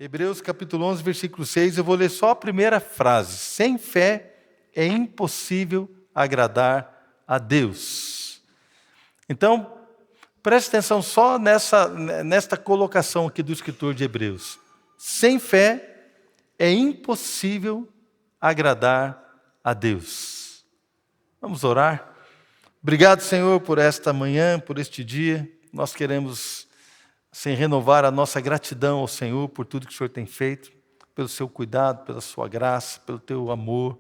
Hebreus capítulo 11, versículo 6, eu vou ler só a primeira frase. Sem fé é impossível agradar a Deus. Então, preste atenção só nesta colocação aqui do escritor de Hebreus. Sem fé é impossível agradar a Deus. Vamos orar? Obrigado, Senhor, por esta manhã, por este dia. Nós queremos renovar a nossa gratidão ao Senhor por tudo que o Senhor tem feito, pelo seu cuidado, pela sua graça, pelo teu amor,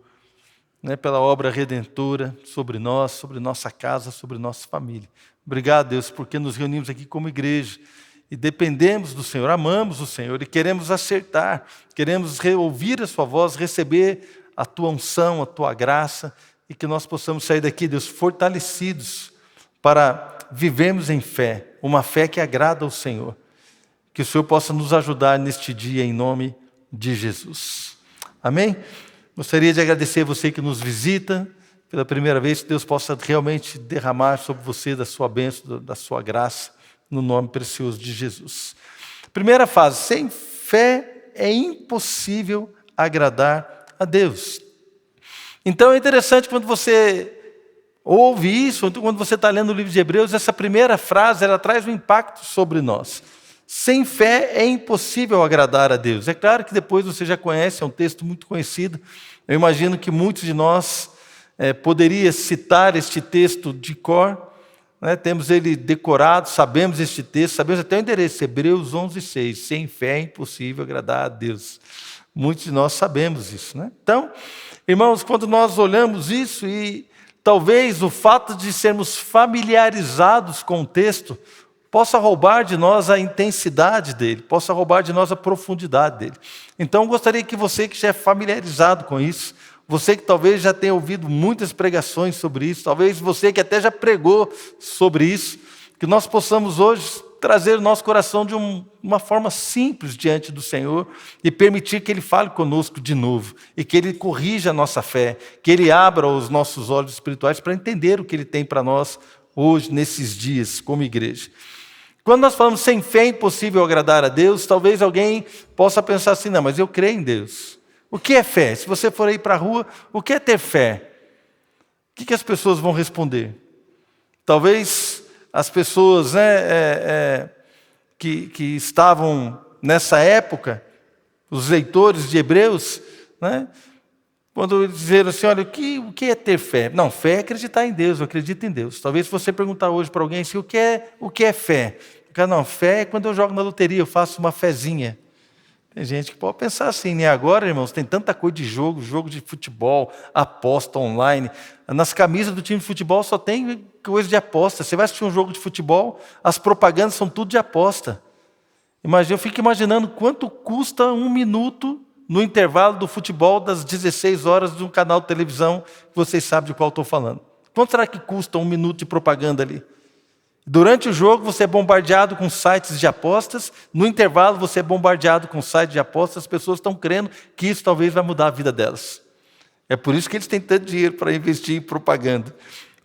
pela obra redentora sobre nós, sobre nossa casa, sobre nossa família. Obrigado, Deus, porque nos reunimos aqui como igreja e dependemos do Senhor, amamos o Senhor e queremos acertar, queremos ouvir a sua voz, receber a tua unção, a tua graça e que nós possamos sair daqui, Deus, fortalecidos para vivermos em fé, uma fé que agrada ao Senhor. Que o Senhor possa nos ajudar neste dia, em nome de Jesus. Amém? Gostaria de agradecer a você que nos visita pela primeira vez, que Deus possa realmente derramar sobre você da sua bênção, da sua graça, no nome precioso de Jesus. Primeira fase, sem fé é impossível agradar a Deus. Então é interessante quando você ouve isso, quando você está lendo o livro de Hebreus, essa primeira frase, ela traz um impacto sobre nós. Sem fé é impossível agradar a Deus. É claro que depois você já conhece, é um texto muito conhecido. Eu imagino que muitos de nós poderia citar este texto de cor. Temos ele decorado, sabemos este texto, sabemos até o endereço, Hebreus 11, 6. Sem fé é impossível agradar a Deus. Muitos de nós sabemos isso. Então, irmãos, quando nós olhamos isso e talvez o fato de sermos familiarizados com o texto possa roubar de nós a intensidade dele, possa roubar de nós a profundidade dele. Então, eu gostaria que você que já é familiarizado com isso, você que talvez já tenha ouvido muitas pregações sobre isso, talvez você que até já pregou sobre isso, que nós possamos hoje trazer o nosso coração de uma forma simples diante do Senhor e permitir que Ele fale conosco de novo e que Ele corrija a nossa fé, que Ele abra os nossos olhos espirituais para entender o que Ele tem para nós hoje, nesses dias, como igreja. Quando nós falamos sem fé é impossível agradar a Deus, talvez alguém possa pensar assim, não, mas eu creio em Deus. O que é fé? Se você for aí para a rua, o que é ter fé? O que as pessoas vão responder? Talvez as pessoas que estavam nessa época, os leitores de Hebreus, quando dizeram assim, olha, o que é ter fé? Não, fé é acreditar em Deus, eu acredito em Deus. Talvez se você perguntar hoje para alguém assim, o que é fé? Não, fé é quando eu jogo na loteria, eu faço uma fezinha. Tem gente que pode pensar assim, agora, irmãos, tem tanta coisa de jogo de futebol, aposta online. Nas camisas do time de futebol só tem coisa de aposta. Você vai assistir um jogo de futebol, as propagandas são tudo de aposta. Eu fico imaginando quanto custa um minuto no intervalo do futebol das 16 horas de um canal de televisão, que vocês sabem de qual estou falando. Quanto será que custa um minuto de propaganda ali? Durante o jogo você é bombardeado com sites de apostas, no intervalo você é bombardeado com sites de apostas, as pessoas estão crendo que isso talvez vai mudar a vida delas. É por isso que eles têm tanto dinheiro para investir em propaganda,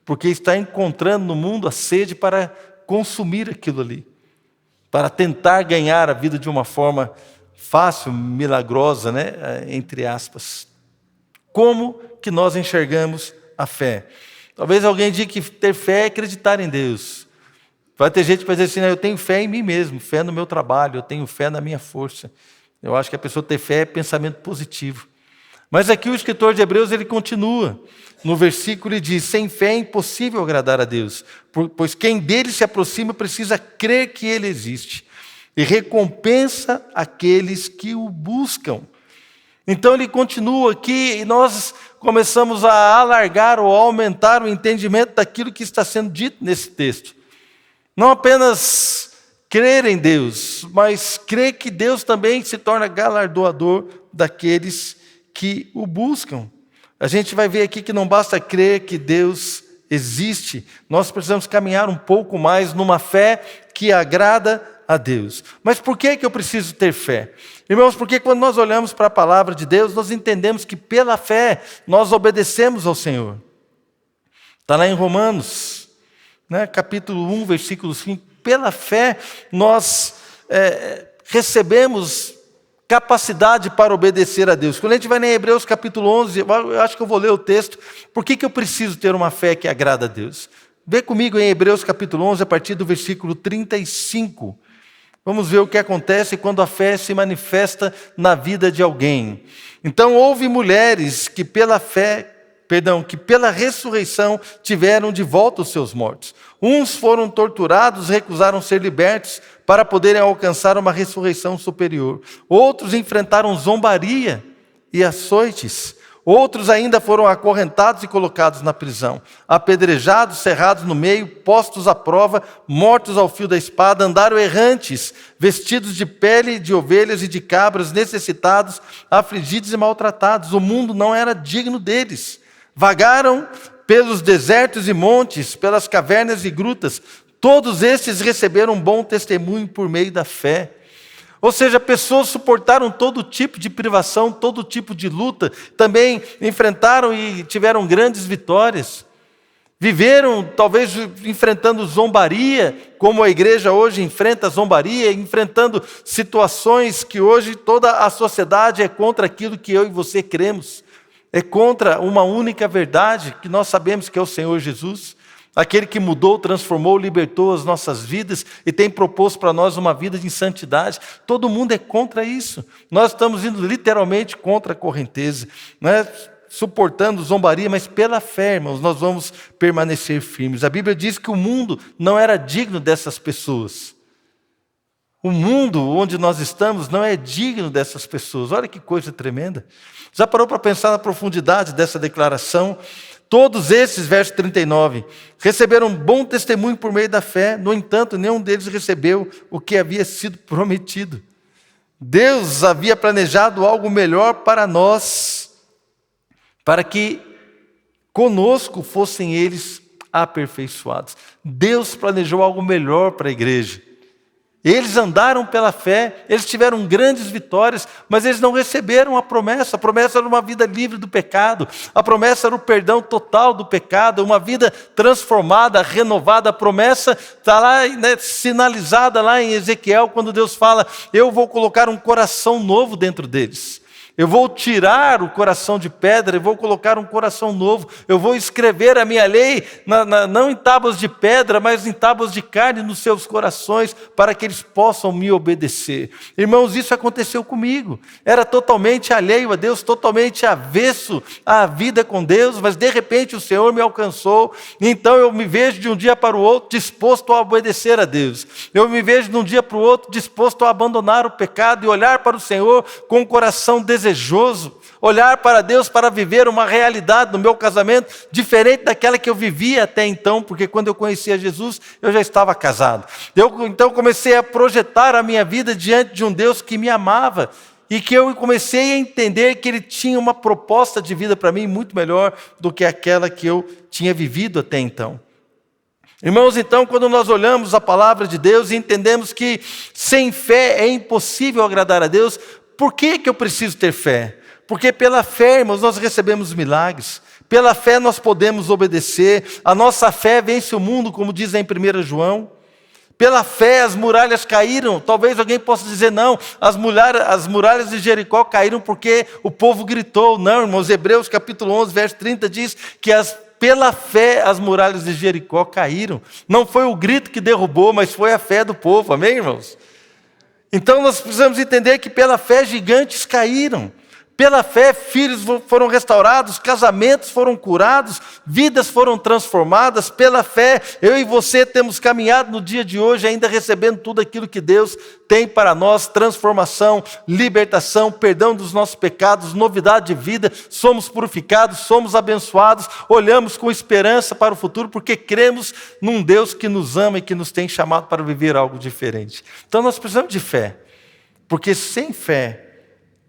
porque está encontrando no mundo a sede para consumir aquilo ali, para tentar ganhar a vida de uma forma fácil, milagrosa, entre aspas. Como que nós enxergamos a fé? Talvez alguém diga que ter fé é acreditar em Deus. Vai ter gente que vai dizer assim, eu tenho fé em mim mesmo, fé no meu trabalho, eu tenho fé na minha força. Eu acho que a pessoa ter fé é pensamento positivo. Mas aqui o escritor de Hebreus, ele continua. No versículo ele diz, sem fé é impossível agradar a Deus, pois quem dele se aproxima precisa crer que ele existe e recompensa aqueles que o buscam. Então ele continua aqui e nós começamos a alargar ou a aumentar o entendimento daquilo que está sendo dito nesse texto. Não apenas crer em Deus, mas crer que Deus também se torna galardoador daqueles que o buscam. A gente vai ver aqui que não basta crer que Deus existe, nós precisamos caminhar um pouco mais numa fé que agrada a Deus. Mas por que eu preciso ter fé? Irmãos, porque quando nós olhamos para a palavra de Deus, nós entendemos que pela fé nós obedecemos ao Senhor. Está lá em Romanos, capítulo 1, versículo 5. Pela fé nós recebemos capacidade para obedecer a Deus. Quando a gente vai em Hebreus capítulo 11, eu acho que eu vou ler o texto. Por que eu preciso ter uma fé que agrada a Deus? Vê comigo em Hebreus capítulo 11, a partir do versículo 35. Vamos ver o que acontece quando a fé se manifesta na vida de alguém. Então, houve mulheres que pela ressurreição tiveram de volta os seus mortos. Uns foram torturados, recusaram ser libertos para poderem alcançar uma ressurreição superior. Outros enfrentaram zombaria e açoites. Outros ainda foram acorrentados e colocados na prisão, apedrejados, cerrados no meio, postos à prova, mortos ao fio da espada, andaram errantes, vestidos de pele de ovelhas e de cabras, necessitados, afligidos e maltratados. O mundo não era digno deles. Vagaram pelos desertos e montes, pelas cavernas e grutas. Todos estes receberam um bom testemunho por meio da fé. Ou seja, pessoas suportaram todo tipo de privação, todo tipo de luta, também enfrentaram e tiveram grandes vitórias. Viveram, talvez, enfrentando zombaria, como a igreja hoje enfrenta zombaria, enfrentando situações que hoje toda a sociedade é contra aquilo que eu e você cremos. É contra uma única verdade, que nós sabemos que é o Senhor Jesus. Aquele que mudou, transformou, libertou as nossas vidas e tem proposto para nós uma vida de santidade. Todo mundo é contra isso. Nós estamos indo literalmente contra a correnteza, não é? Suportando zombaria, mas pela fé, irmãos, nós vamos permanecer firmes. A Bíblia diz que o mundo não era digno dessas pessoas. O mundo onde nós estamos não é digno dessas pessoas. Olha que coisa tremenda. Já parou para pensar na profundidade dessa declaração? Todos esses, verso 39, receberam um bom testemunho por meio da fé. No entanto, nenhum deles recebeu o que havia sido prometido. Deus havia planejado algo melhor para nós, para que conosco fossem eles aperfeiçoados. Deus planejou algo melhor para a igreja. Eles andaram pela fé, eles tiveram grandes vitórias, mas eles não receberam a promessa. A promessa era uma vida livre do pecado, a promessa era o perdão total do pecado, uma vida transformada, renovada. A promessa está lá, né, sinalizada lá em Ezequiel, quando Deus fala: eu vou colocar um coração novo dentro deles. Eu vou tirar o coração de pedra e vou colocar um coração novo. Eu vou escrever a minha lei, não em tábuas de pedra, mas em tábuas de carne nos seus corações, para que eles possam me obedecer. Irmãos, isso aconteceu comigo. Era totalmente alheio a Deus, totalmente avesso à vida com Deus, mas de repente o Senhor me alcançou. Então eu me vejo de um dia para o outro disposto a obedecer a Deus. Eu me vejo de um dia para o outro disposto a abandonar o pecado e olhar para o Senhor com o coração desejoso, olhar para Deus para viver uma realidade no meu casamento diferente daquela que eu vivia até então, porque quando eu conhecia Jesus, eu já estava casado. Então comecei a projetar a minha vida diante de um Deus que me amava e que eu comecei a entender que Ele tinha uma proposta de vida para mim muito melhor do que aquela que eu tinha vivido até então. Irmãos, então, quando nós olhamos a palavra de Deus e entendemos que sem fé é impossível agradar a Deus, por que eu preciso ter fé? Porque pela fé, irmãos, nós recebemos milagres. Pela fé nós podemos obedecer. A nossa fé vence o mundo, como diz em 1 João. Pela fé as muralhas caíram. Talvez alguém possa dizer: não, as muralhas de Jericó caíram porque o povo gritou. Não, irmãos, Hebreus capítulo 11, verso 30 diz que pela fé as muralhas de Jericó caíram. Não foi o grito que derrubou, mas foi a fé do povo. Amém, irmãos? Então nós precisamos entender que pela fé gigantes caíram. Pela fé, filhos foram restaurados, casamentos foram curados, vidas foram transformadas. Pela fé, eu e você temos caminhado no dia de hoje, ainda recebendo tudo aquilo que Deus tem para nós: transformação, libertação, perdão dos nossos pecados, novidade de vida. Somos purificados, somos abençoados, olhamos com esperança para o futuro, porque cremos num Deus que nos ama e que nos tem chamado para viver algo diferente. Então nós precisamos de fé, porque sem fé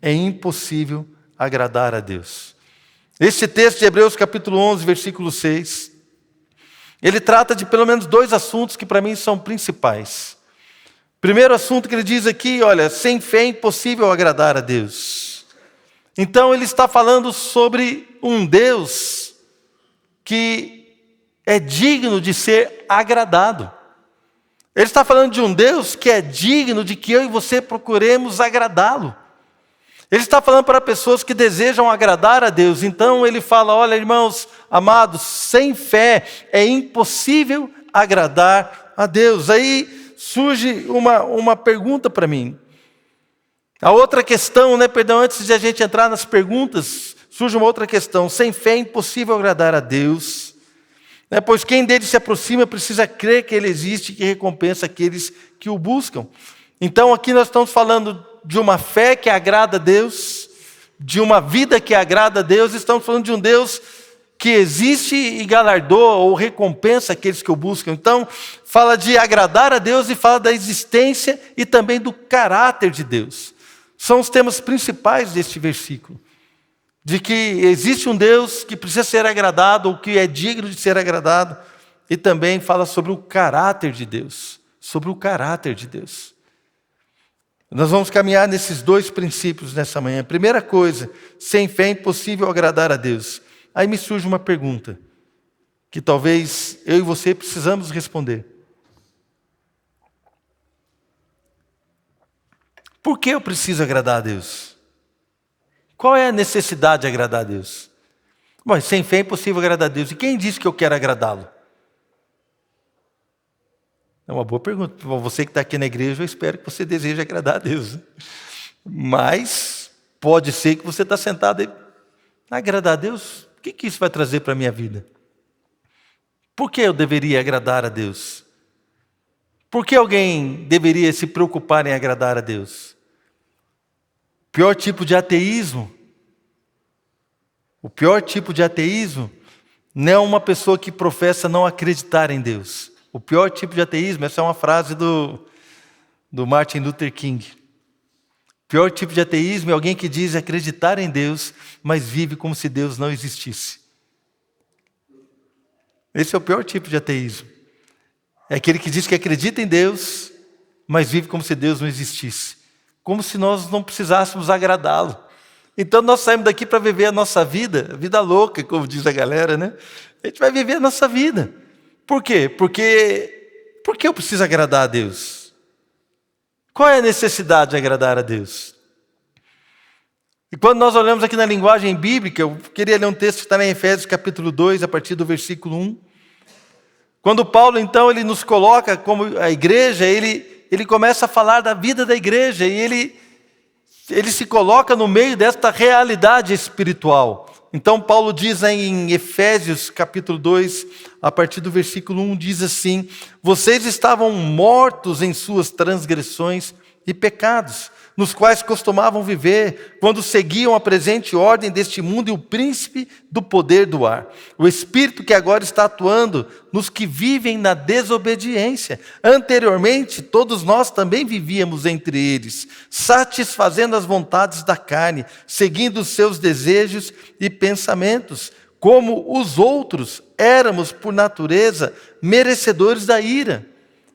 é impossível agradar a Deus. Esse texto de Hebreus capítulo 11, versículo 6, ele trata de pelo menos 2 assuntos que para mim são principais. Primeiro assunto que ele diz aqui: olha, sem fé é impossível agradar a Deus. Então ele está falando sobre um Deus que é digno de ser agradado. Ele está falando de um Deus que é digno de que eu e você procuremos agradá-lo. Ele está falando para pessoas que desejam agradar a Deus. Então ele fala, olha, irmãos amados, sem fé é impossível agradar a Deus. Aí surge uma pergunta para mim. A outra questão, antes de a gente entrar nas perguntas, surge uma outra questão. Sem fé é impossível agradar a Deus, pois quem dele se aproxima precisa crer que ele existe e que recompensa aqueles que o buscam. Então aqui nós estamos falando de uma fé que agrada a Deus, de uma vida que agrada a Deus, estamos falando de um Deus que existe e galardoa ou recompensa aqueles que o buscam. Então, fala de agradar a Deus e fala da existência e também do caráter de Deus. São os temas principais deste versículo. De que existe um Deus que precisa ser agradado, ou que é digno de ser agradado, e também fala sobre o caráter de Deus. Sobre o caráter de Deus. Nós vamos caminhar nesses dois princípios nessa manhã. Primeira coisa, sem fé é impossível agradar a Deus. Aí me surge uma pergunta, que talvez eu e você precisamos responder. Por que eu preciso agradar a Deus? Qual é a necessidade de agradar a Deus? Bom, sem fé é impossível agradar a Deus. E quem disse que eu quero agradá-lo? É uma boa pergunta. Para você que está aqui na igreja, eu espero que você deseje agradar a Deus. Mas pode ser que você está sentado aí. Agradar a Deus? O que isso vai trazer para a minha vida? Por que eu deveria agradar a Deus? Por que alguém deveria se preocupar em agradar a Deus? O pior tipo de ateísmo não é uma pessoa que professa não acreditar em Deus. O pior tipo de ateísmo, essa é uma frase do Martin Luther King. O pior tipo de ateísmo é alguém que diz acreditar em Deus, mas vive como se Deus não existisse. Esse é o pior tipo de ateísmo. É aquele que diz que acredita em Deus, mas vive como se Deus não existisse. Como se nós não precisássemos agradá-lo. Então nós saímos daqui para viver a nossa vida, a vida louca, como diz a galera, A gente vai viver a nossa vida. Por quê? Porque eu preciso agradar a Deus? Qual é a necessidade de agradar a Deus? E quando nós olhamos aqui na linguagem bíblica, eu queria ler um texto que está em Efésios capítulo 2, a partir do versículo 1. Quando Paulo, então, ele nos coloca como a igreja, ele começa a falar da vida da igreja, e ele se coloca no meio desta realidade espiritual. Então Paulo diz em Efésios capítulo 2, a partir do versículo 1, diz assim: vocês estavam mortos em suas transgressões e pecados, nos quais costumavam viver, quando seguiam a presente ordem deste mundo e o príncipe do poder do ar, o espírito que agora está atuando nos que vivem na desobediência. Anteriormente, todos nós também vivíamos entre eles, satisfazendo as vontades da carne, seguindo os seus desejos e pensamentos. Como os outros, éramos, por natureza, merecedores da ira,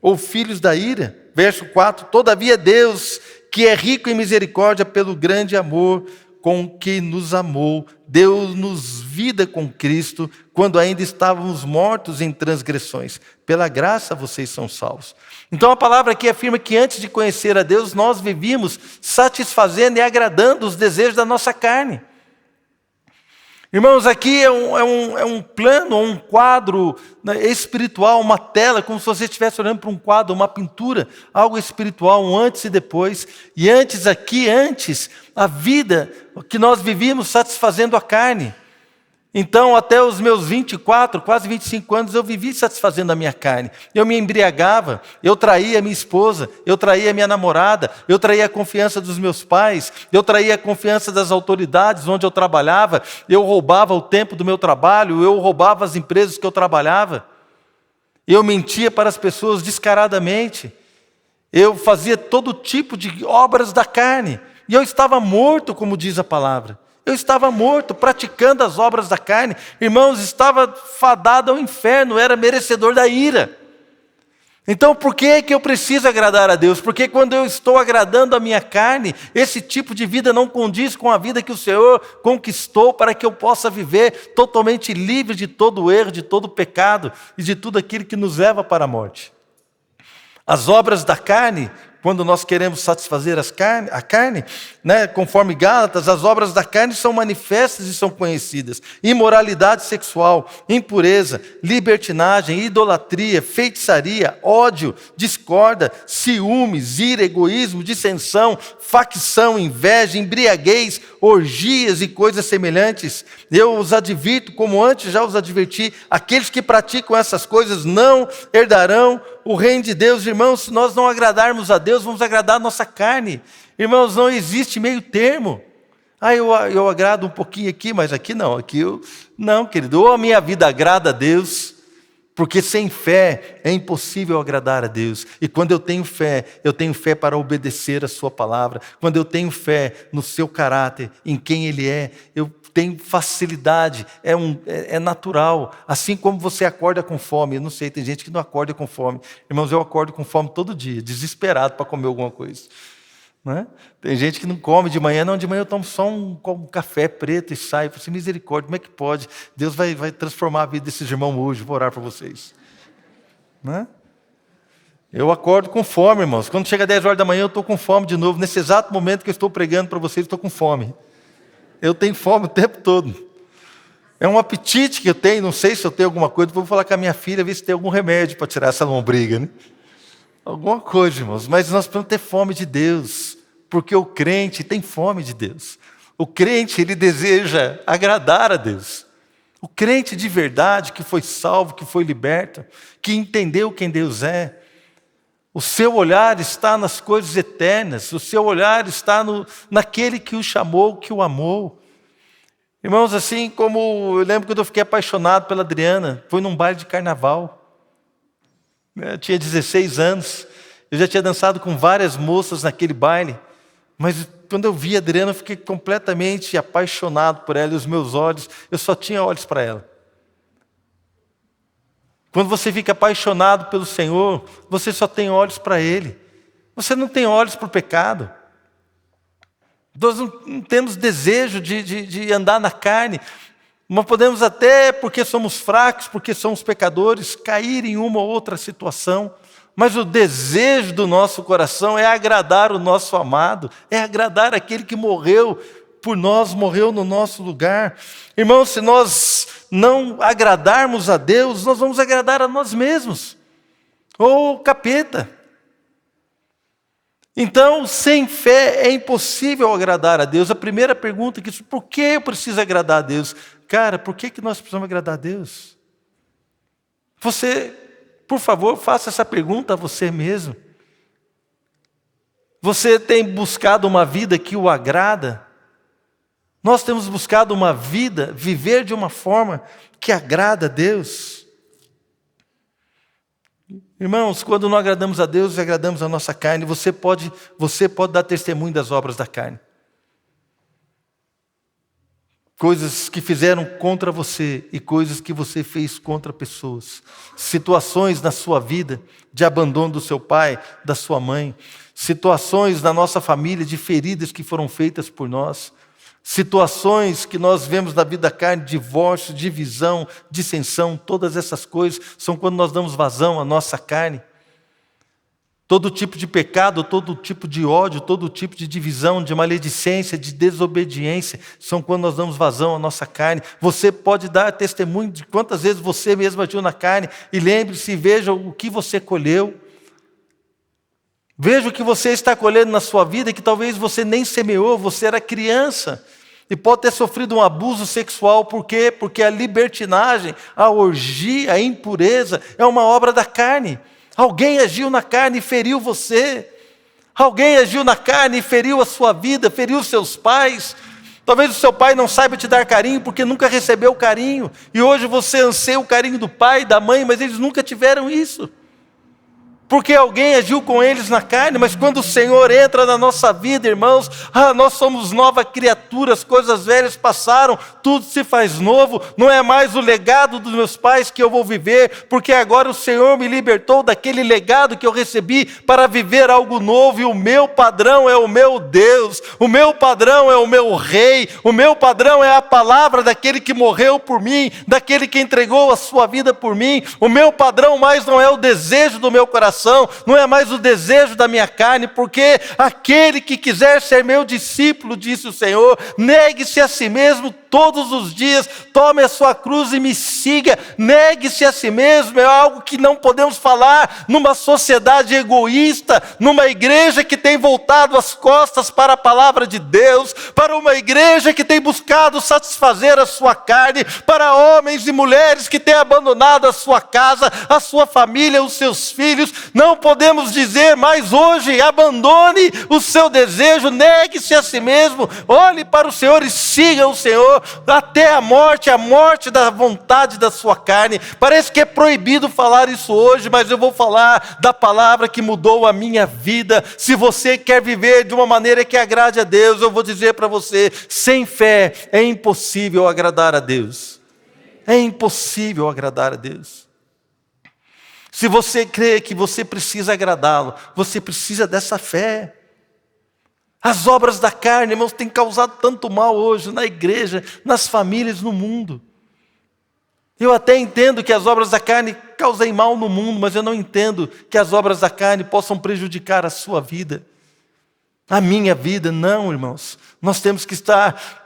ou filhos da ira. Verso 4, todavia Deus, que é rico em misericórdia pelo grande amor com que nos amou, deu-nos vida com Cristo, quando ainda estávamos mortos em transgressões. Pela graça vocês são salvos. Então a palavra aqui afirma que antes de conhecer a Deus, nós vivíamos satisfazendo e agradando os desejos da nossa carne. Irmãos, aqui é um plano, um quadro espiritual, uma tela, como se você estivesse olhando para um quadro, uma pintura, algo espiritual, um antes e depois. E antes, a vida que nós vivíamos satisfazendo a carne. Então, até os meus 24, quase 25 anos, eu vivi satisfazendo a minha carne. Eu me embriagava, eu traía minha esposa, eu traía minha namorada, eu traía a confiança dos meus pais, eu traía a confiança das autoridades onde eu trabalhava, eu roubava o tempo do meu trabalho, eu roubava as empresas que eu trabalhava, eu mentia para as pessoas descaradamente, eu fazia todo tipo de obras da carne, e eu estava morto, como diz a palavra. Eu estava morto, praticando as obras da carne. Irmãos, estava fadado ao inferno, era merecedor da ira. Então, por que eu preciso agradar a Deus? Porque quando eu estou agradando a minha carne, esse tipo de vida não condiz com a vida que o Senhor conquistou para que eu possa viver totalmente livre de todo erro, de todo pecado e de tudo aquilo que nos leva para a morte. As obras da carne quando nós queremos satisfazer a carne, né? Conforme Gálatas, as obras da carne são manifestas e são conhecidas: imoralidade sexual, impureza, libertinagem, idolatria, feitiçaria, ódio, discórdia, ciúmes, ira, egoísmo, dissensão, facção, inveja, embriaguez, orgias e coisas semelhantes. Eu os advirto, como antes já os adverti: aqueles que praticam essas coisas não herdarão o reino de Deus. Irmãos, se nós não agradarmos a Deus, vamos agradar a nossa carne. Irmãos, não existe meio termo. Eu agrado um pouquinho aqui, mas aqui não. Não, querido. Ou a minha vida agrada a Deus, porque sem fé é impossível agradar a Deus. E quando eu tenho fé para obedecer a sua palavra. Quando eu tenho fé no seu caráter, em quem Ele é, eu tenho facilidade, é natural. Assim como você acorda com fome. Eu não sei, tem gente que não acorda com fome. Irmãos, eu acordo com fome todo dia, desesperado para comer alguma coisa. Não é? Tem gente que não come de manhã. Não, de manhã eu tomo só um café preto e saio. Eu falo assim, misericórdia, como é que pode? Deus vai transformar a vida desses irmãos hoje. Vou orar para vocês. Não é? Eu acordo com fome, irmãos. Quando chega 10 horas da manhã, eu estou com fome de novo. Nesse exato momento que eu estou pregando para vocês, eu estou com fome. Eu tenho fome o tempo todo. É um apetite que eu tenho. Não sei se eu tenho alguma coisa. Vou falar com a minha filha, ver se tem algum remédio para tirar essa lombriga, né? Alguma coisa, irmãos. Mas nós precisamos ter fome de Deus, porque o crente tem fome de Deus. O crente, ele deseja agradar a Deus. O crente de verdade, que foi salvo, que foi liberto, que entendeu quem Deus é. O seu olhar está nas coisas eternas. O seu olhar está naquele que o chamou, que o amou. Irmãos, assim como eu lembro quando eu fiquei apaixonado pela Adriana, foi num baile de carnaval. Eu tinha 16 anos, eu já tinha dançado com várias moças naquele baile, mas quando eu vi a Adriana, eu fiquei completamente apaixonado por ela, e os meus olhos, eu só tinha olhos para ela. Quando você fica apaixonado pelo Senhor, você só tem olhos para Ele, você não tem olhos para o pecado. Nós não temos desejo de andar na carne. Nós podemos até, porque somos fracos, porque somos pecadores, cair em uma ou outra situação, mas o desejo do nosso coração é agradar o nosso amado, é agradar aquele que morreu por nós, morreu no nosso lugar. Irmãos, se nós não agradarmos a Deus, nós vamos agradar a nós mesmos, ou o capeta. Então, sem fé é impossível agradar a Deus. A primeira pergunta é: por que eu preciso agradar a Deus? Cara, por que nós precisamos agradar a Deus? Você, por favor, faça essa pergunta a você mesmo. Você tem buscado uma vida que o agrada? Nós temos buscado uma vida, viver de uma forma que agrada a Deus. Irmãos, quando não agradamos a Deus, agradamos a nossa carne. Você pode dar testemunho das obras da carne. Coisas que fizeram contra você e coisas que você fez contra pessoas. Situações na sua vida de abandono do seu pai, da sua mãe. Situações na nossa família de feridas que foram feitas por nós. Situações que nós vemos na vida da carne, divórcio, divisão, dissensão. Todas essas coisas são quando nós damos vazão à nossa carne. Todo tipo de pecado, todo tipo de ódio, todo tipo de divisão, de maledicência, de desobediência, são quando nós damos vazão à nossa carne. Você pode dar testemunho de quantas vezes você mesmo agiu na carne, e lembre-se, veja o que você colheu. Veja o que você está colhendo na sua vida, que talvez você nem semeou, você era criança, e pode ter sofrido um abuso sexual. Por quê? Porque a libertinagem, a orgia, a impureza é uma obra da carne. Alguém agiu na carne e feriu você. Alguém agiu na carne e feriu a sua vida, feriu os seus pais. Talvez o seu pai não saiba te dar carinho porque nunca recebeu carinho. E hoje você anseia o carinho do pai e da mãe, mas eles nunca tiveram isso. Porque alguém agiu com eles na carne. Mas quando o Senhor entra na nossa vida, irmãos, nós somos nova criatura, as coisas velhas passaram, tudo se faz novo. Não é mais o legado dos meus pais que eu vou viver, porque agora o Senhor me libertou daquele legado que eu recebi para viver algo novo. E o meu padrão é o meu Deus, o meu padrão é o meu Rei, o meu padrão é a palavra daquele que morreu por mim, daquele que entregou a sua vida por mim. O meu padrão mais não é o desejo do meu coração, coração, não é mais o desejo da minha carne, porque aquele que quiser ser meu discípulo, disse o Senhor, negue-se a si mesmo todos os dias, tome a sua cruz e me siga. Negue-se a si mesmo é algo que não podemos falar numa sociedade egoísta, numa igreja que tem voltado as costas para a palavra de Deus, para uma igreja que tem buscado satisfazer a sua carne, para homens e mulheres que têm abandonado a sua casa, a sua família, os seus filhos. Não podemos dizer mais hoje: abandone o seu desejo, negue-se a si mesmo, olhe para o Senhor e siga o Senhor até a morte da vontade da sua carne. Parece que é proibido falar isso hoje, mas eu vou falar da palavra que mudou a minha vida. Se você quer viver de uma maneira que agrade a Deus, eu vou dizer para você: sem fé é impossível agradar a Deus. É impossível agradar a Deus. Se você crê que você precisa agradá-lo, você precisa dessa fé. As obras da carne, irmãos, têm causado tanto mal hoje na igreja, nas famílias, no mundo. Eu até entendo que as obras da carne causem mal no mundo, mas eu não entendo que as obras da carne possam prejudicar a sua vida, a minha vida. Não, irmãos. Nós temos que estar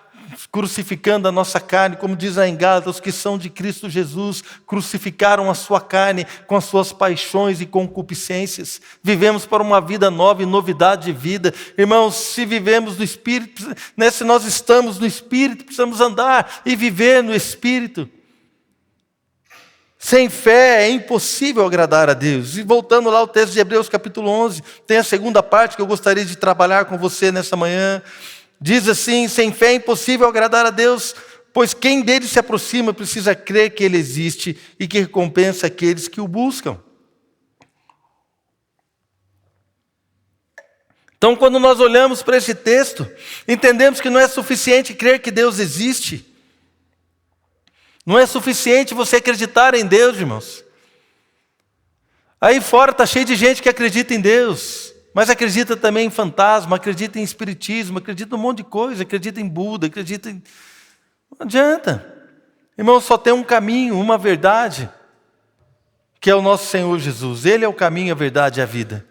crucificando a nossa carne, como diz lá em Gálatas: os que são de Cristo Jesus crucificaram a sua carne com as suas paixões e concupiscências. Vivemos para uma vida nova e novidade de vida. Irmãos, se vivemos no Espírito, se nós estamos no Espírito, precisamos andar e viver no Espírito. Sem fé é impossível agradar a Deus. E voltando lá ao texto de Hebreus capítulo 11, tem a segunda parte que eu gostaria de trabalhar com você nessa manhã. Diz assim: sem fé é impossível agradar a Deus, pois quem dele se aproxima precisa crer que ele existe e que recompensa aqueles que o buscam. Então, quando nós olhamos para esse texto, entendemos que não é suficiente crer que Deus existe. Não é suficiente você acreditar em Deus, irmãos. Aí fora está cheio de gente que acredita em Deus, mas acredita também em fantasma, acredita em espiritismo, acredita em um monte de coisa, acredita em Buda, acredita em... Não adianta. Irmão, só tem um caminho, uma verdade, que é o nosso Senhor Jesus. Ele é o caminho, a verdade e a vida.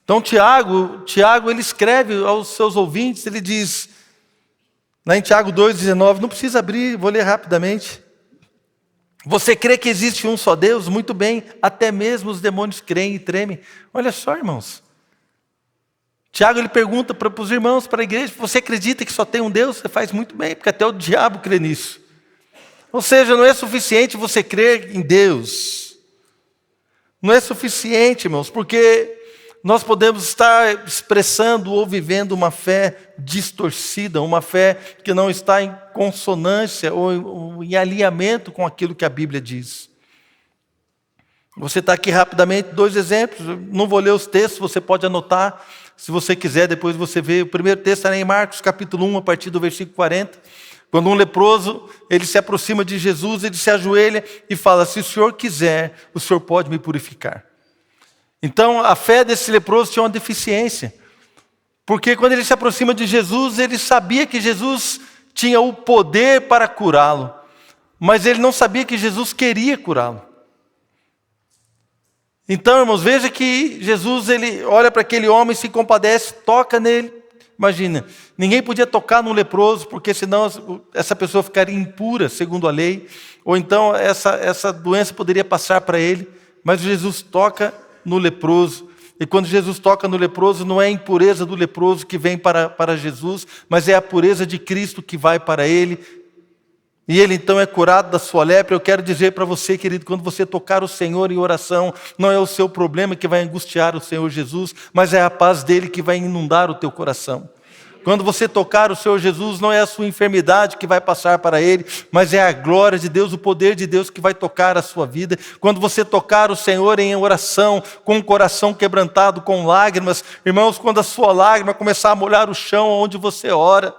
Então Tiago, ele escreve aos seus ouvintes, ele diz, lá em Tiago 2,19, não precisa abrir, vou ler rapidamente. Você crê que existe um só Deus? Muito bem, até mesmo os demônios creem e tremem. Olha só, irmãos. Tiago, ele pergunta para os irmãos, para a igreja: você acredita que só tem um Deus? Você faz muito bem, porque até o diabo crê nisso. Ou seja, não é suficiente você crer em Deus. Não é suficiente, irmãos, porque nós podemos estar expressando ou vivendo uma fé distorcida, uma fé que não está em consonância ou em alinhamento com aquilo que a Bíblia diz. Você está aqui rapidamente, 2 exemplos, eu não vou ler os textos, você pode anotar, se você quiser, depois você vê. O primeiro texto está em Marcos, capítulo 1, a partir do versículo 40, quando um leproso, ele se aproxima de Jesus, ele se ajoelha e fala: se o Senhor quiser, o Senhor pode me purificar. Então, a fé desse leproso tinha uma deficiência, porque quando ele se aproxima de Jesus, ele sabia que Jesus tinha o poder para curá-lo, mas ele não sabia que Jesus queria curá-lo. Então, irmãos, veja que Jesus, ele olha para aquele homem, se compadece, toca nele. Imagina, ninguém podia tocar no leproso, porque senão essa pessoa ficaria impura, segundo a lei, ou então essa doença poderia passar para ele, mas Jesus toca no leproso. E quando Jesus toca no leproso, não é a impureza do leproso que vem para Jesus, mas é a pureza de Cristo que vai para ele. E ele então é curado da sua lepra. Eu quero dizer para você, querido, quando você tocar o Senhor em oração, não é o seu problema que vai angustiar o Senhor Jesus, mas é a paz dele que vai inundar o teu coração. Quando você tocar o Senhor Jesus, não é a sua enfermidade que vai passar para Ele, mas é a glória de Deus, o poder de Deus que vai tocar a sua vida. Quando você tocar o Senhor em oração, com o coração quebrantado, com lágrimas, irmãos, quando a sua lágrima começar a molhar o chão onde você ora,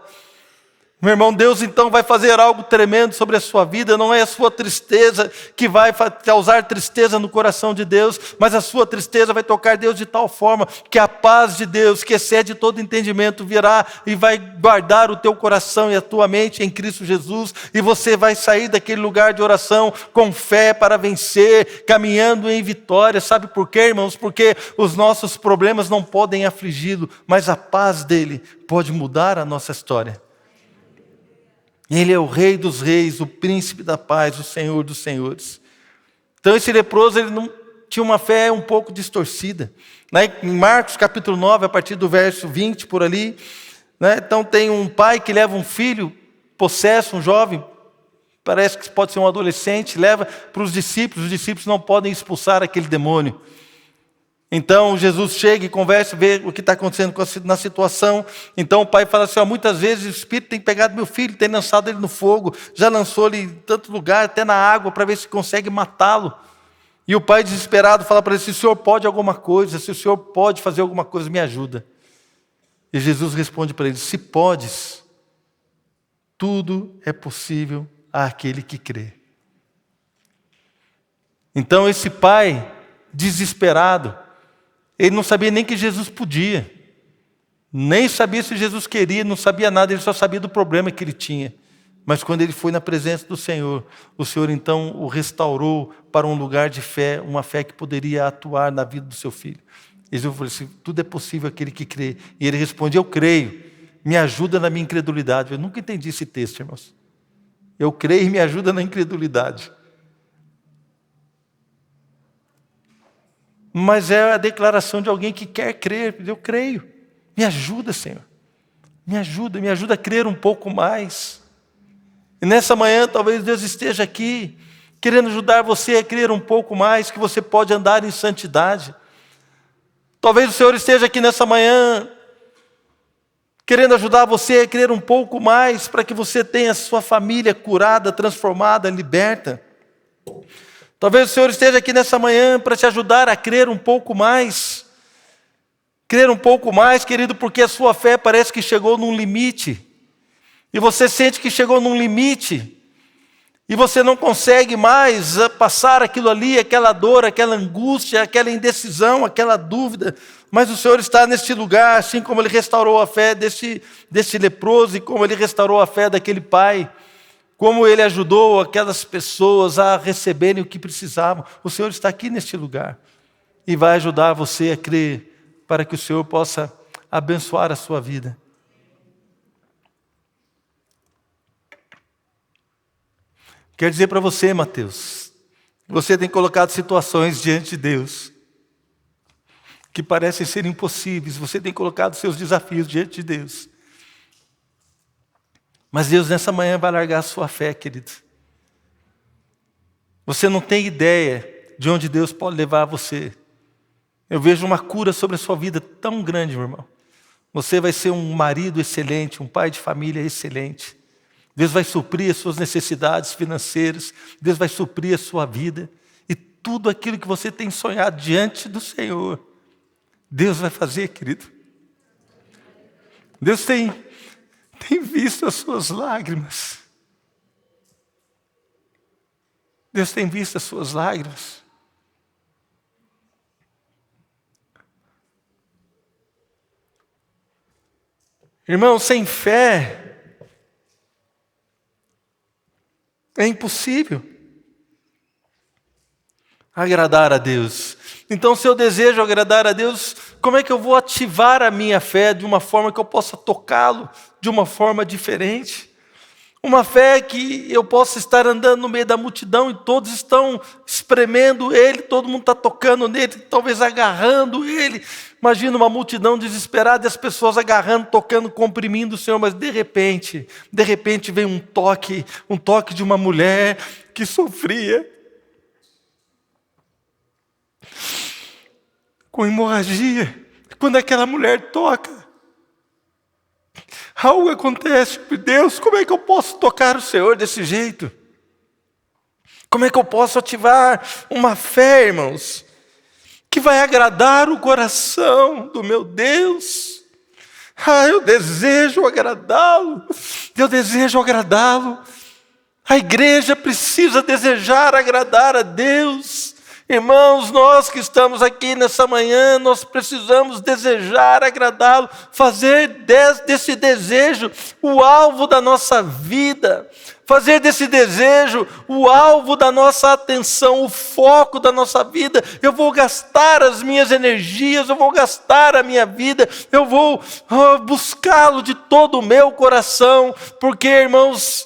Meu irmão, Deus então vai fazer algo tremendo sobre a sua vida. Não é a sua tristeza que vai causar tristeza no coração de Deus, mas a sua tristeza vai tocar Deus de tal forma que a paz de Deus, que excede todo entendimento, virá e vai guardar o teu coração e a tua mente em Cristo Jesus, e você vai sair daquele lugar de oração com fé para vencer, caminhando em vitória. Sabe por quê, irmãos? Porque os nossos problemas não podem afligi-lo, mas a paz dele pode mudar a nossa história. Ele é o Rei dos Reis, o Príncipe da Paz, o Senhor dos Senhores. Então esse leproso, ele não tinha uma fé um pouco distorcida. Em Marcos capítulo 9, a partir do verso 20, por ali, então tem um pai que leva um filho possesso, um jovem, parece que pode ser um adolescente, leva para os discípulos não podem expulsar aquele demônio. Então Jesus chega e conversa, vê o que está acontecendo na situação. Então o pai fala assim, muitas vezes o Espírito tem pegado meu filho, tem lançado ele no fogo, já lançou ele em tanto lugar, até na água, para ver se consegue matá-lo. E o pai desesperado fala para ele, se o senhor pode alguma coisa, se o senhor pode fazer alguma coisa, me ajuda. E Jesus responde para ele, se podes, tudo é possível àquele que crê. Então esse pai, desesperado, ele não sabia nem que Jesus podia, nem sabia se Jesus queria, não sabia nada, ele só sabia do problema que ele tinha. Mas quando ele foi na presença do Senhor, o Senhor então o restaurou para um lugar de fé, uma fé que poderia atuar na vida do seu filho. Jesus falou assim, tudo é possível àquele que crê. E ele responde, eu creio, me ajuda na minha incredulidade. Eu nunca entendi esse texto, irmãos. Eu creio e me ajuda na incredulidade. Mas é a declaração de alguém que quer crer. Eu creio. Me ajuda, Senhor. Me ajuda a crer um pouco mais. E nessa manhã, talvez Deus esteja aqui, querendo ajudar você a crer um pouco mais, que você pode andar em santidade. Talvez o Senhor esteja aqui nessa manhã, querendo ajudar você a crer um pouco mais, para que você tenha a sua família curada, transformada, liberta. Talvez o Senhor esteja aqui nessa manhã para te ajudar a crer um pouco mais. Crer um pouco mais, querido, porque a sua fé parece que chegou num limite. E você sente que chegou num limite. E você não consegue mais passar aquilo ali, aquela dor, aquela angústia, aquela indecisão, aquela dúvida. Mas o Senhor está neste lugar, assim como Ele restaurou a fé deste leproso e como Ele restaurou a fé daquele pai. Como Ele ajudou aquelas pessoas a receberem o que precisavam. O Senhor está aqui neste lugar. E vai ajudar você a crer, para que o Senhor possa abençoar a sua vida. Quero dizer para você, Mateus, você tem colocado situações diante de Deus que parecem ser impossíveis. Você tem colocado seus desafios diante de Deus. Mas Deus nessa manhã vai largar a sua fé, querido. Você não tem ideia de onde Deus pode levar você. Eu vejo uma cura sobre a sua vida tão grande, meu irmão. Você vai ser um marido excelente, um pai de família excelente. Deus vai suprir as suas necessidades financeiras. Deus vai suprir a sua vida. E tudo aquilo que você tem sonhado diante do Senhor, Deus vai fazer, querido. Deus tem visto as suas lágrimas. Deus tem visto as suas lágrimas. Irmão, sem fé é impossível agradar a Deus. Então, se eu desejo agradar a Deus, como é que eu vou ativar a minha fé de uma forma que eu possa tocá-lo de uma forma diferente? Uma fé que eu possa estar andando no meio da multidão e todos estão espremendo Ele, todo mundo está tocando nele, talvez agarrando Ele. Imagina uma multidão desesperada e as pessoas agarrando, tocando, comprimindo o Senhor, mas de repente vem um toque de uma mulher que sofria com hemorragia. Quando aquela mulher toca, algo acontece. Deus, como é que eu posso tocar o Senhor desse jeito? Como é que eu posso ativar uma fé, irmãos, que vai agradar o coração do meu Deus? Eu desejo agradá-lo. Eu desejo agradá-lo. A igreja precisa desejar agradar a Deus. Irmãos, nós que estamos aqui nessa manhã, nós precisamos desejar agradá-lo, fazer desse desejo o alvo da nossa vida, fazer desse desejo o alvo da nossa atenção, o foco da nossa vida. Eu vou gastar as minhas energias, eu vou gastar a minha vida, eu vou buscá-lo de todo o meu coração, porque, irmãos,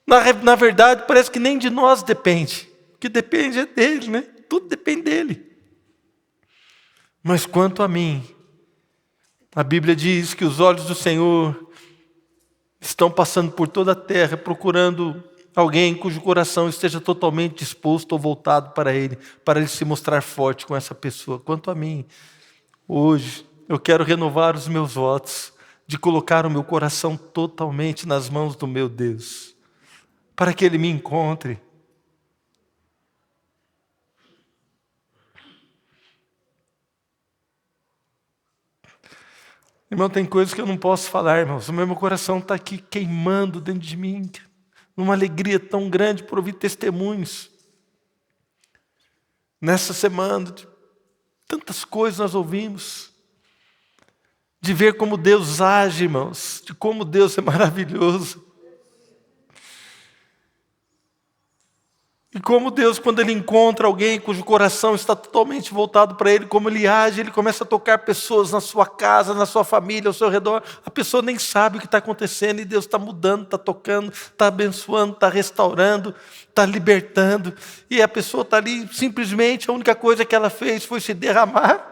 na verdade parece que nem de nós depende, o que depende é dele, né? Tudo depende dele. Mas quanto a mim, a Bíblia diz que os olhos do Senhor estão passando por toda a terra, procurando alguém cujo coração esteja totalmente disposto ou voltado para Ele se mostrar forte com essa pessoa. Quanto a mim, hoje, eu quero renovar os meus votos de colocar o meu coração totalmente nas mãos do meu Deus, para que Ele me encontre. Irmão, tem coisas que eu não posso falar, irmãos. O meu coração está aqui queimando dentro de mim, numa alegria tão grande por ouvir testemunhos. Nessa semana, de tantas coisas nós ouvimos, de ver como Deus age, irmãos, de como Deus é maravilhoso. E como Deus, quando Ele encontra alguém cujo coração está totalmente voltado para Ele, como Ele age, Ele começa a tocar pessoas na sua casa, na sua família, ao seu redor. A pessoa nem sabe o que está acontecendo e Deus está mudando, está tocando, está abençoando, está restaurando, está libertando. E a pessoa está ali, simplesmente a única coisa que ela fez foi se derramar.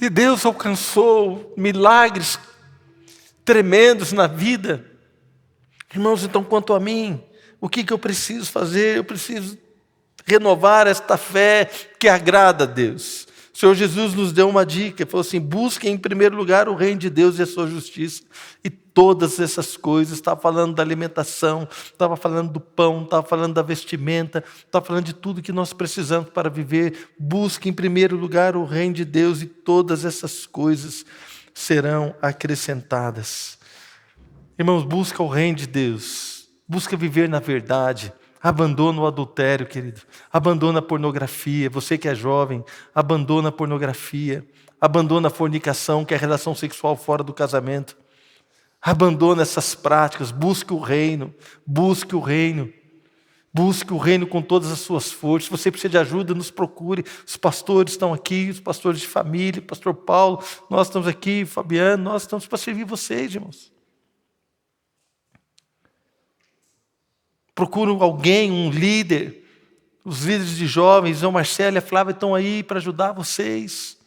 E Deus alcançou milagres tremendos na vida. Irmãos, então quanto a mim, o que eu preciso fazer? Eu preciso renovar esta fé que agrada a Deus. O Senhor Jesus nos deu uma dica, ele falou assim: busquem em primeiro lugar o reino de Deus e a sua justiça. E todas essas coisas, estava falando da alimentação, estava falando do pão, estava falando da vestimenta, estava falando de tudo que nós precisamos para viver. Busque em primeiro lugar o reino de Deus e todas essas coisas serão acrescentadas. Irmãos, busca o reino de Deus, busca viver na verdade, abandona o adultério, querido, abandona a pornografia, você que é jovem, abandona a pornografia, abandona a fornicação, que é a relação sexual fora do casamento, abandona essas práticas, busque o reino, busque o reino. Busque o reino com todas as suas forças. Se você precisa de ajuda, nos procure. Os pastores estão aqui, os pastores de família, o pastor Paulo, nós estamos aqui, Fabiano, nós estamos para servir vocês, irmãos. Procuram alguém, um líder. Os líderes de jovens, o Marcelo e a Flávia estão aí para ajudar vocês.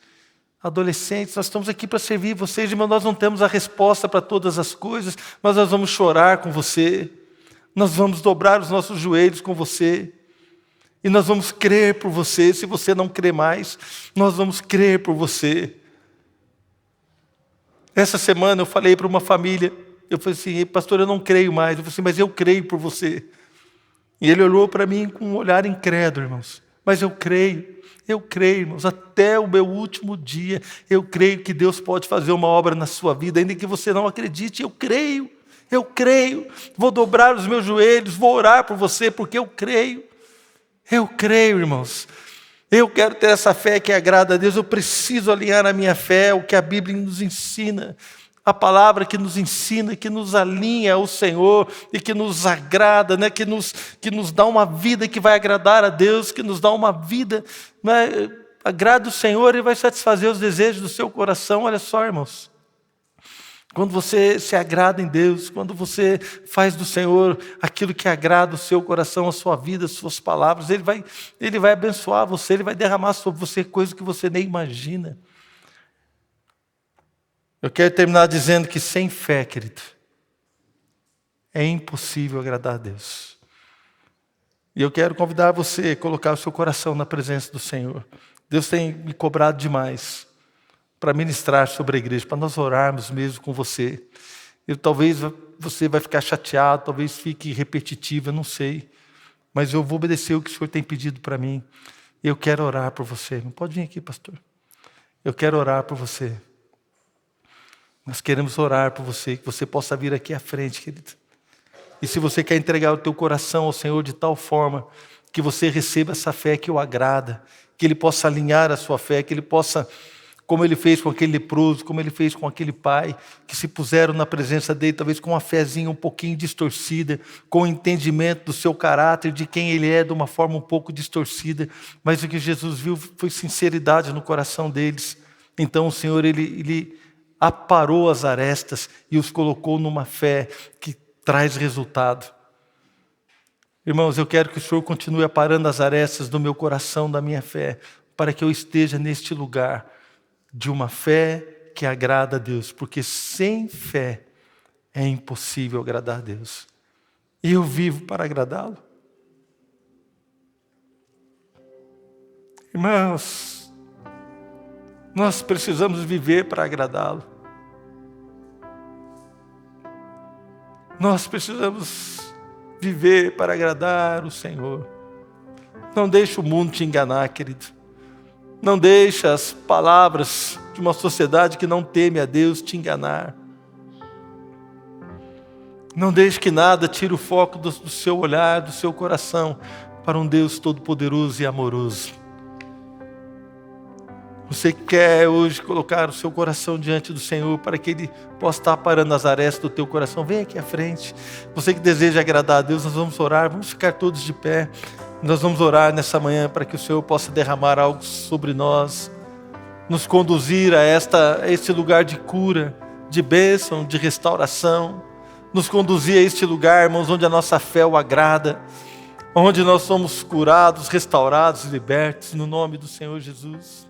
Adolescentes, nós estamos aqui para servir vocês. Irmão, nós não temos a resposta para todas as coisas, mas nós vamos chorar com você. Nós vamos dobrar os nossos joelhos com você. E nós vamos crer por você. Se você não crê mais, nós vamos crer por você. Essa semana eu falei para uma família, eu falei assim: pastor, eu não creio mais. Eu falei assim: mas eu creio por você. E ele olhou para mim com um olhar incrédulo, irmãos. Mas eu creio, irmãos, até o meu último dia, eu creio que Deus pode fazer uma obra na sua vida, ainda que você não acredite, eu creio, vou dobrar os meus joelhos, vou orar por você, porque eu creio, irmãos. Eu quero ter essa fé que agrada a Deus, eu preciso alinhar a minha fé, o que a Bíblia nos ensina, a palavra que nos ensina, que nos alinha ao Senhor e que nos agrada, né? que nos dá uma vida que vai agradar a Deus, que nos dá uma vida, né? Agrada o Senhor e vai satisfazer os desejos do seu coração. Olha só, irmãos, quando você se agrada em Deus, quando você faz do Senhor aquilo que agrada o seu coração, a sua vida, as suas palavras, Ele vai abençoar você, Ele vai derramar sobre você coisas que você nem imagina. Eu quero terminar dizendo que sem fé, querido, é impossível agradar a Deus. E eu quero convidar você a colocar o seu coração na presença do Senhor. Deus tem me cobrado demais para ministrar sobre a igreja, para nós orarmos mesmo com você. E talvez você vai ficar chateado, talvez fique repetitivo, eu não sei. Mas eu vou obedecer o que o Senhor tem pedido para mim. Eu quero orar por você. Não pode vir aqui, pastor. Eu quero orar por você. Nós queremos orar por você, que você possa vir aqui à frente, querido. E se você quer entregar o teu coração ao Senhor de tal forma que você receba essa fé que o agrada, que Ele possa alinhar a sua fé, que Ele possa, como Ele fez com aquele leproso, como Ele fez com aquele pai, que se puseram na presença dEle, talvez com uma fezinha um pouquinho distorcida, com o entendimento do seu caráter, de quem Ele é, de uma forma um pouco distorcida, mas o que Jesus viu foi sinceridade no coração deles. Então o Senhor, Ele aparou as arestas e os colocou numa fé que traz resultado. Irmãos, eu quero que o Senhor continue aparando as arestas do meu coração, da minha fé, para que eu esteja neste lugar de uma fé que agrada a Deus, porque sem fé é impossível agradar a Deus. E eu vivo para agradá-lo. Irmãos, nós precisamos viver para agradá-lo. Nós precisamos viver para agradar o Senhor. Não deixe o mundo te enganar, querido. Não deixe as palavras de uma sociedade que não teme a Deus te enganar. Não deixe que nada tire o foco do seu olhar, do seu coração, para um Deus todo-poderoso e amoroso. Você quer hoje colocar o seu coração diante do Senhor para que Ele possa estar parando as arestas do teu coração? Vem aqui à frente. Você que deseja agradar a Deus, nós vamos orar, vamos ficar todos de pé. Nós vamos orar nessa manhã para que o Senhor possa derramar algo sobre nós, nos conduzir a este lugar de cura, de bênção, de restauração, nos conduzir a este lugar, irmãos, onde a nossa fé o agrada, onde nós somos curados, restaurados, libertos, no nome do Senhor Jesus.